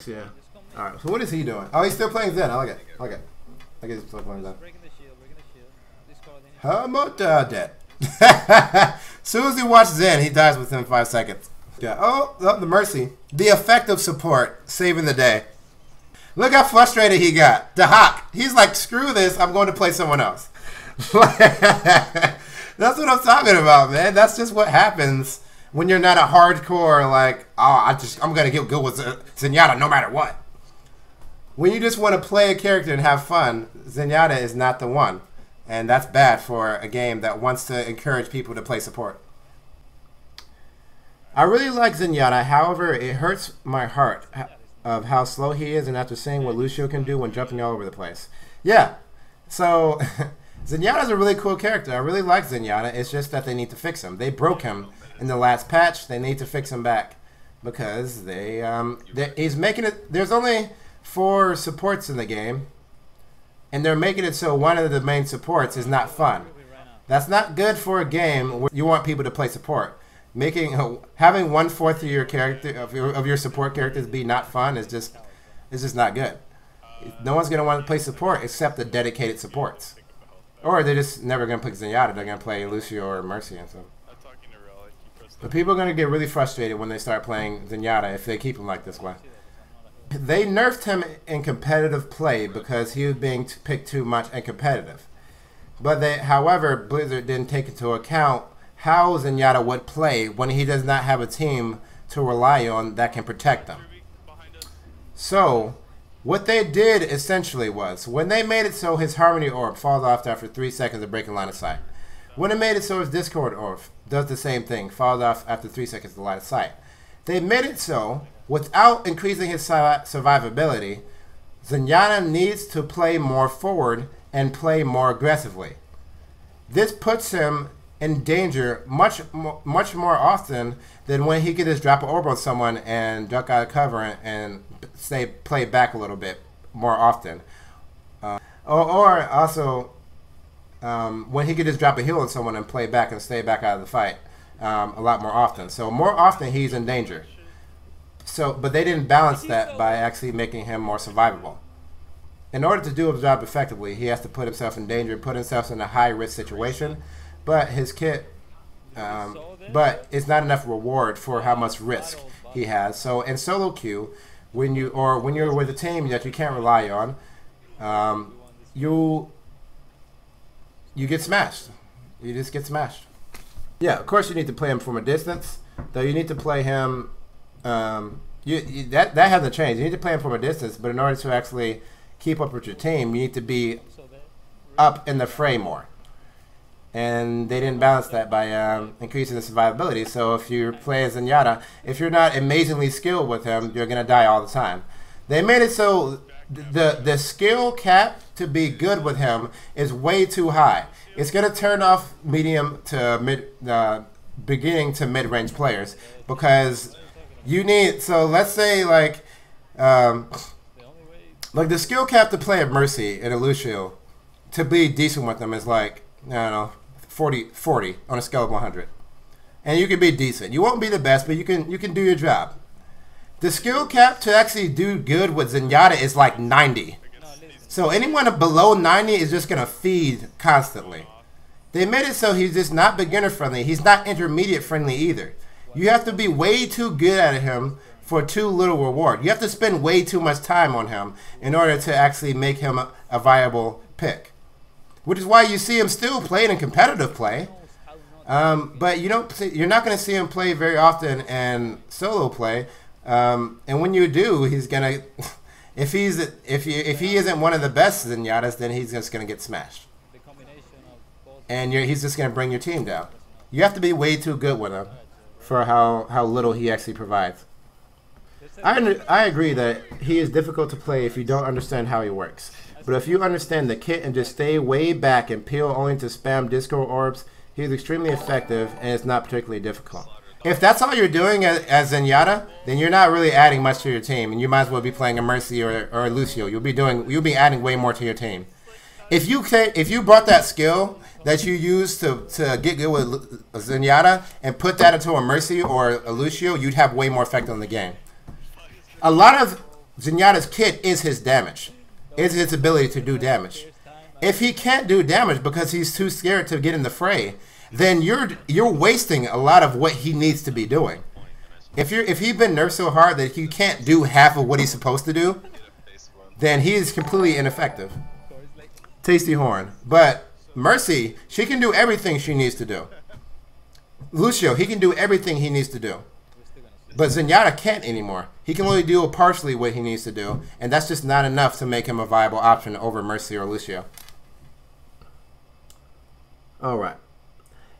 Yeah. Alright, so what is he doing? Oh, he's still playing Zen. I like it. I like it. I guess he's still playing Zen. How about that? As soon as he watches Zen, he dies within 5 seconds. Yeah. Oh, the Mercy. The effective support. Saving the day. Look how frustrated he got. The Hawk. He's like, screw this. I'm going to play someone else. That's what I'm talking about, man. That's just what happens when you're not a hardcore, like, oh, I'm going to get good with Zenyatta no matter what. When you just want to play a character and have fun, Zenyatta is not the one. And that's bad for a game that wants to encourage people to play support. I really like Zenyatta, however, it hurts my heart of how slow he is and after seeing what Lucio can do when jumping all over the place. Yeah, so Zenyatta's a really cool character. I really like Zenyatta. It's just that they need to fix him. They broke him in the last patch. They need to fix him back because he's making it. There's only 4 supports in the game, and they're making it so one of the main supports is not fun. That's not good for a game where you want people to play support. Having 1/4 of your character of your support characters be not fun is just not good. No one's gonna want to play support except the dedicated supports, or they're just never gonna play Zenyatta. They're gonna play Lucio or Mercy and so. But people are gonna get really frustrated when they start playing Zenyatta if they keep him like this way. They nerfed him in competitive play because he was being picked too much and competitive. But however, Blizzard didn't take into account how Zenyatta would play when he does not have a team to rely on that can protect them. So, what they did essentially was, when they made it so his Harmony Orb falls off after 3 seconds of breaking line of sight, when they made it so his Discord Orb does the same thing, falls off after 3 seconds of line of sight, they made it so, without increasing his survivability, Zenyatta needs to play more forward and play more aggressively. This puts him in danger much more often than when he could just drop an orb on someone and duck out of cover and play back a little bit more often. Or also when he could just drop a heal on someone and play back and stay back out of the fight a lot more often. So more often he's in danger. But they didn't balance that by actually making him more survivable. In order to do his job effectively, he has to put himself in danger, put himself in a high-risk situation. But his kit, but it's not enough reward for how much risk he has. So in solo queue, when you're with a team that you can't rely on, you get smashed. You just get smashed. Yeah, of course you need to play him from a distance. Though you need to play him. That hasn't changed. You need to play him from a distance, but in order to actually keep up with your team, you need to be up in the fray more. And they didn't balance that by increasing the survivability. So if you play as Zenyatta, if you're not amazingly skilled with him, you're going to die all the time. They made it so the skill cap to be good with him is way too high. It's going to turn off medium to beginning to mid-range players because you need, so let's say like the skill cap to play a Mercy and a Lucio to be decent with them is like, I don't know, 40 on a scale of 100. And you can be decent. You won't be the best, but you can do your job. The skill cap to actually do good with Zenyatta is like 90. So anyone below 90 is just going to feed constantly. They made it so he's just not beginner friendly. He's not intermediate friendly either. You have to be way too good at him for too little reward. You have to spend way too much time on him in order to actually make him a viable pick. Which is why you see him still playing in competitive play, but you're not going to see him play very often in solo play. And when you do, he's gonna if he isn't one of the best Zenyatas, then he's just going to get smashed, and he's just going to bring your team down. You have to be way too good with him for how little he actually provides. I agree that he is difficult to play if you don't understand how he works. But if you understand the kit and just stay way back and peel only to spam Discord orbs, he's extremely effective and it's not particularly difficult. If that's all you're doing as Zenyatta, then you're not really adding much to your team, and you might as well be playing a Mercy or a Lucio. You'll be adding way more to your team. If you brought that skill that you use to get good with Zenyatta and put that into a Mercy or a Lucio, you'd have way more effect on the game. A lot of Zenyatta's kit is his damage, is his ability to do damage. If he can't do damage because he's too scared to get in the fray, then you're wasting a lot of what he needs to be doing. If he's been nerfed so hard that he can't do half of what he's supposed to do, then he is completely ineffective. Tasty Horn. But Mercy, she can do everything she needs to do. Lucio, he can do everything he needs to do. But Zenyatta can't anymore. He can only do partially what he needs to do, and that's just not enough to make him a viable option over Mercy or Lucio. Alright.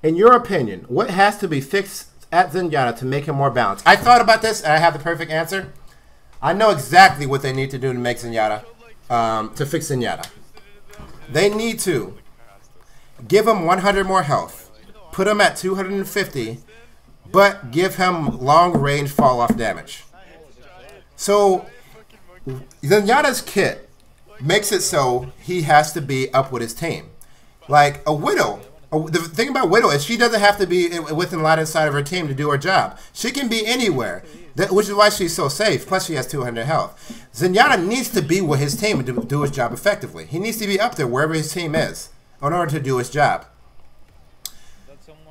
In your opinion, what has to be fixed at Zenyatta to make him more balanced? I thought about this, and I have the perfect answer. I know exactly what they need to do to make Zenyatta, to fix Zenyatta. They need to give him 100 more health, put him at 250, but give him long-range fall-off damage. So, Zenyatta's kit makes it so he has to be up with his team. Like, a Widow. The thing about Widow is she doesn't have to be within line of sight of her team to do her job. She can be anywhere, which is why she's so safe. Plus, she has 200 health. Zenyatta needs to be with his team to do his job effectively. He needs to be up there wherever his team is in order to do his job.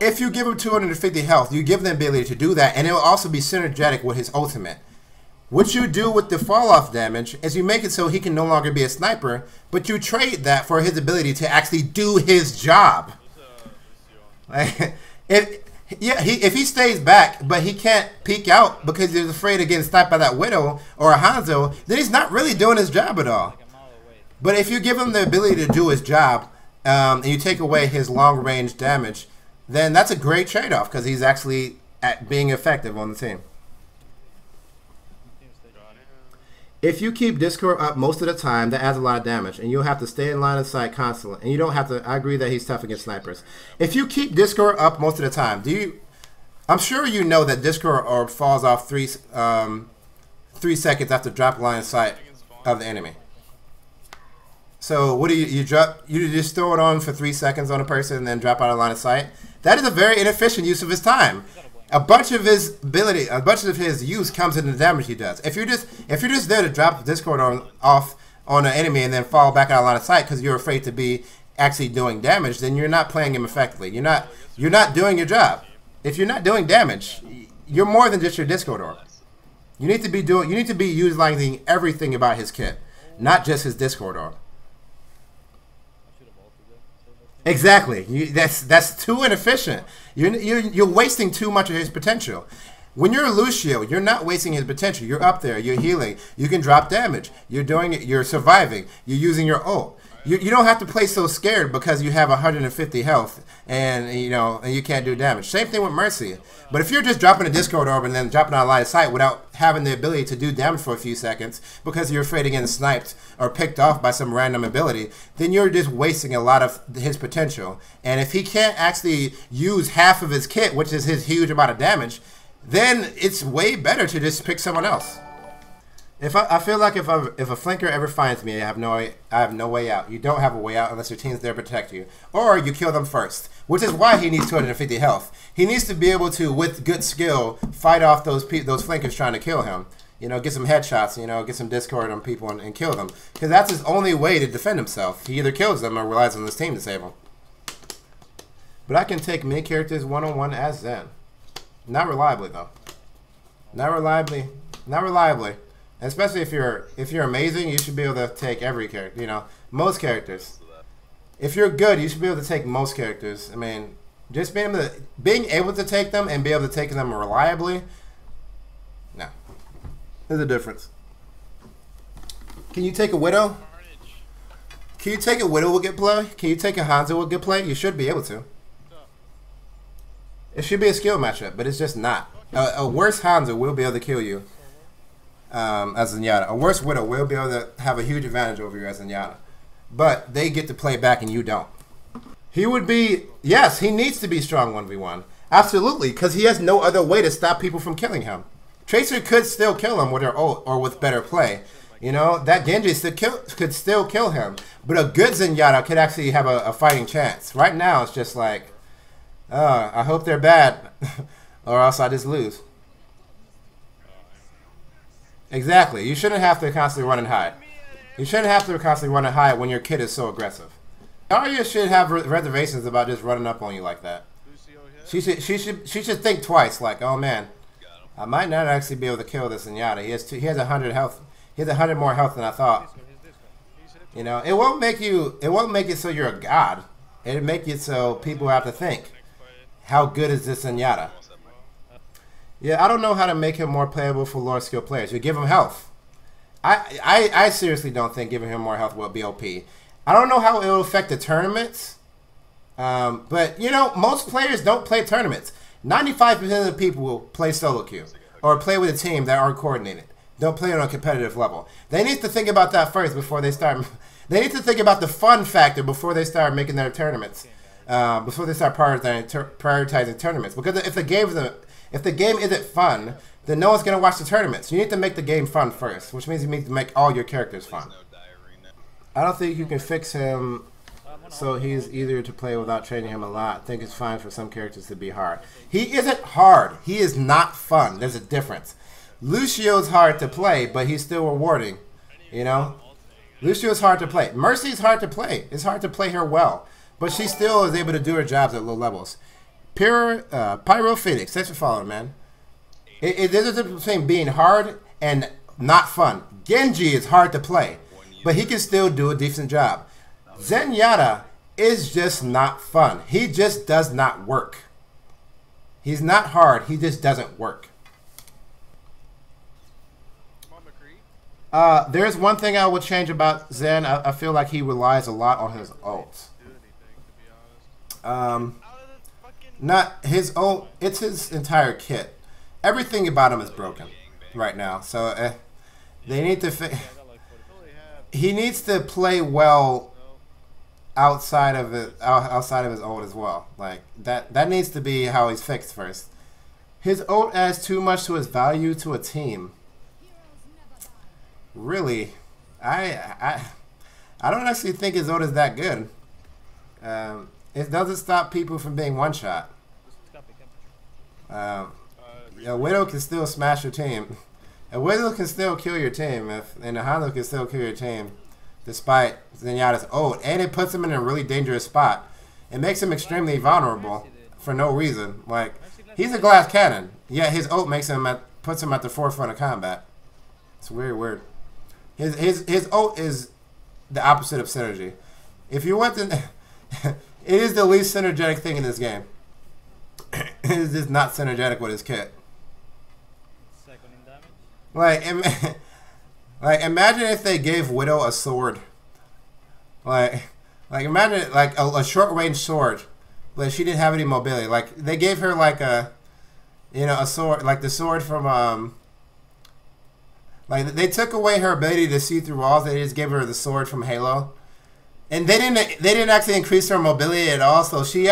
If you give him 250 health, you give him the ability to do that, and it will also be synergetic with his ultimate. What you do with the fall-off damage is you make it so he can no longer be a sniper, but you trade that for his ability to actually do his job. If he stays back, but he can't peek out because he's afraid of getting sniped by that Widow or a Hanzo, then he's not really doing his job at all. But if you give him the ability to do his job, and you take away his long-range damage, then that's a great trade-off because he's actually at being effective on the team. If you keep Discord up most of the time, that adds a lot of damage, and you'll have to stay in line of sight constantly. And you don't have to. I agree that he's tough against snipers. If you keep Discord up most of the time, I'm sure you know that Discord orb falls off 3 seconds after drop line of sight of the enemy. So what do you drop? You just throw it on for 3 seconds on a person and then drop out of line of sight. That is a very inefficient use of his time. A bunch of his ability, a bunch of his use comes in the damage he does. If you're just there to drop Discord off on an enemy and then fall back out of line of sight because you're afraid to be actually doing damage, then you're not playing him effectively. You're not doing your job. If you're not doing damage, you're more than just your Discord orb. You need to be utilizing everything about his kit, not just his Discord orb. Exactly. That's too inefficient. You're wasting too much of his potential. When you're Lucio, you're not wasting his potential. You're up there. You're healing. You can drop damage. You're doing it. You're surviving. You're using your ult. You don't have to play so scared because you have 150 health and you can't do damage. Same thing with Mercy. But if you're just dropping a Discord orb and then dropping out of line of sight without having the ability to do damage for a few seconds because you're afraid of getting sniped or picked off by some random ability, then you're just wasting a lot of his potential. And if he can't actually use half of his kit, which is his huge amount of damage, then it's way better to just pick someone else. I feel like if a flanker ever finds me, I have no way out. You don't have a way out unless your team's there to protect you, or you kill them first. Which is why he needs 250 health. He needs to be able to, with good skill, fight off those flankers trying to kill him. Get some headshots. Get some Discord on people and kill them. Because that's his only way to defend himself. He either kills them or relies on his team to save him. But I can take many characters one-on-one as Zen. Not reliably though. Not reliably. Not reliably. Especially if you're amazing, you should be able to take every character. Most characters. If you're good, you should be able to take most characters. I mean, just being able to take them and be able to take them reliably. No, there's a difference. Can you take a Widow? Can you take a Widow with good play? Can you take a Hanzo with good play? You should be able to. It should be a skill matchup, but it's just not. A worse Hanzo will be able to kill you. As Zenyatta. A worse Widow will be able to have a huge advantage over you as Zenyatta. But they get to play back and you don't. He would be, yes, he needs to be strong 1v1. Absolutely, because he has no other way to stop people from killing him. Tracer could still kill him with her ult or with better play. That Genji could still kill him. But a good Zenyatta could actually have a fighting chance. Right now, it's just like, I hope they're bad or else I just lose. Exactly. You shouldn't have to constantly run and hide. You shouldn't have to constantly run and hide when your kid is so aggressive. Zarya should have reservations about just running up on you like that. She should think twice. Like, oh man, I might not actually be able to kill this Zenyatta. He has 100 health. He has 100 more health than I thought. You know, it won't make it so you're a god. It'll make it so people have to think, how good is this Zenyatta? Yeah, I don't know how to make him more playable for lower skill players. You give him health. I seriously don't think giving him more health will be OP. I don't know how it will affect the tournaments. But, you know, most players don't play tournaments. 95% of the people will play solo queue or play with a team that aren't coordinated. Don't play on a competitive level. They need to think about that first before they start. They need to think about the fun factor before they start making their tournaments. Before they start prioritizing tournaments. Because if the game isn't fun, then no one's going to watch the tournaments. You need to make the game fun first, which means you need to make all your characters fun. I don't think you can fix him so he's easier to play without changing him a lot. I think it's fine for some characters to be hard. He isn't hard. He is not fun. There's a difference. Lucio's hard to play, but he's still rewarding. You know? Lucio's hard to play. Mercy's hard to play. It's hard to play her well. But she still is able to do her jobs at low levels. Pyro Phoenix, thanks for following, man. There's a difference between being hard and not fun. Genji is hard to play, but he can still do a decent job. Zenyatta is just not fun. He just does not work. He's not hard. He just doesn't work. There's one thing I would change about Zen. I feel like he relies a lot on his ults. Not his ult. It's his entire kit. Everything about him is broken right now. So they need to. He needs to play well outside of it, outside of his ult as well. Like that needs to be how he's fixed first. His ult adds too much to his value to a team. Really, I don't actually think his ult is that good. It doesn't stop people from being one shot. A Widow can still smash your team. A Widow can still kill your team, and a Hanzo can still kill your team, despite Zenyatta's ult. And it puts him in a really dangerous spot. It makes him extremely vulnerable for no reason. Like, he's a glass cannon, yet his ult puts him at the forefront of combat. It's very weird. His ult is the opposite of synergy. If you want to, it is the least synergetic thing in this game. It is just not synergetic with his kit. Like imagine if they gave Widow a sword. Like imagine like a short range sword, but she didn't have any mobility. Like they gave her like a, you know, a sword, like the sword from like they took away her ability to see through walls. They just gave her the sword from Halo, and they didn't actually increase her mobility at all. So she'd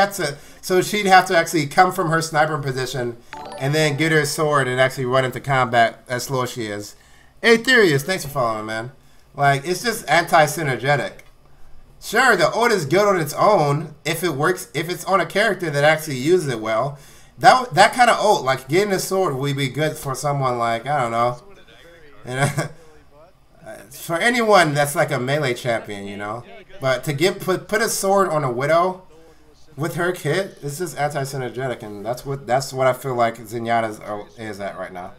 have to actually come from her sniper position and then get her sword and actually run into combat as slow as she is. Aetherius, thanks for following, man. Like, it's just anti-synergetic. Sure, the ult is good on its own if it works, if it's on a character that actually uses it well. That kind of ult, like getting a sword, would be good for someone like, I don't know, you know, for anyone that's like a melee champion, you know. But to put a sword on a Widow with her kit, it's just anti-synergetic, and that's what I feel like Zenyatta is at right now.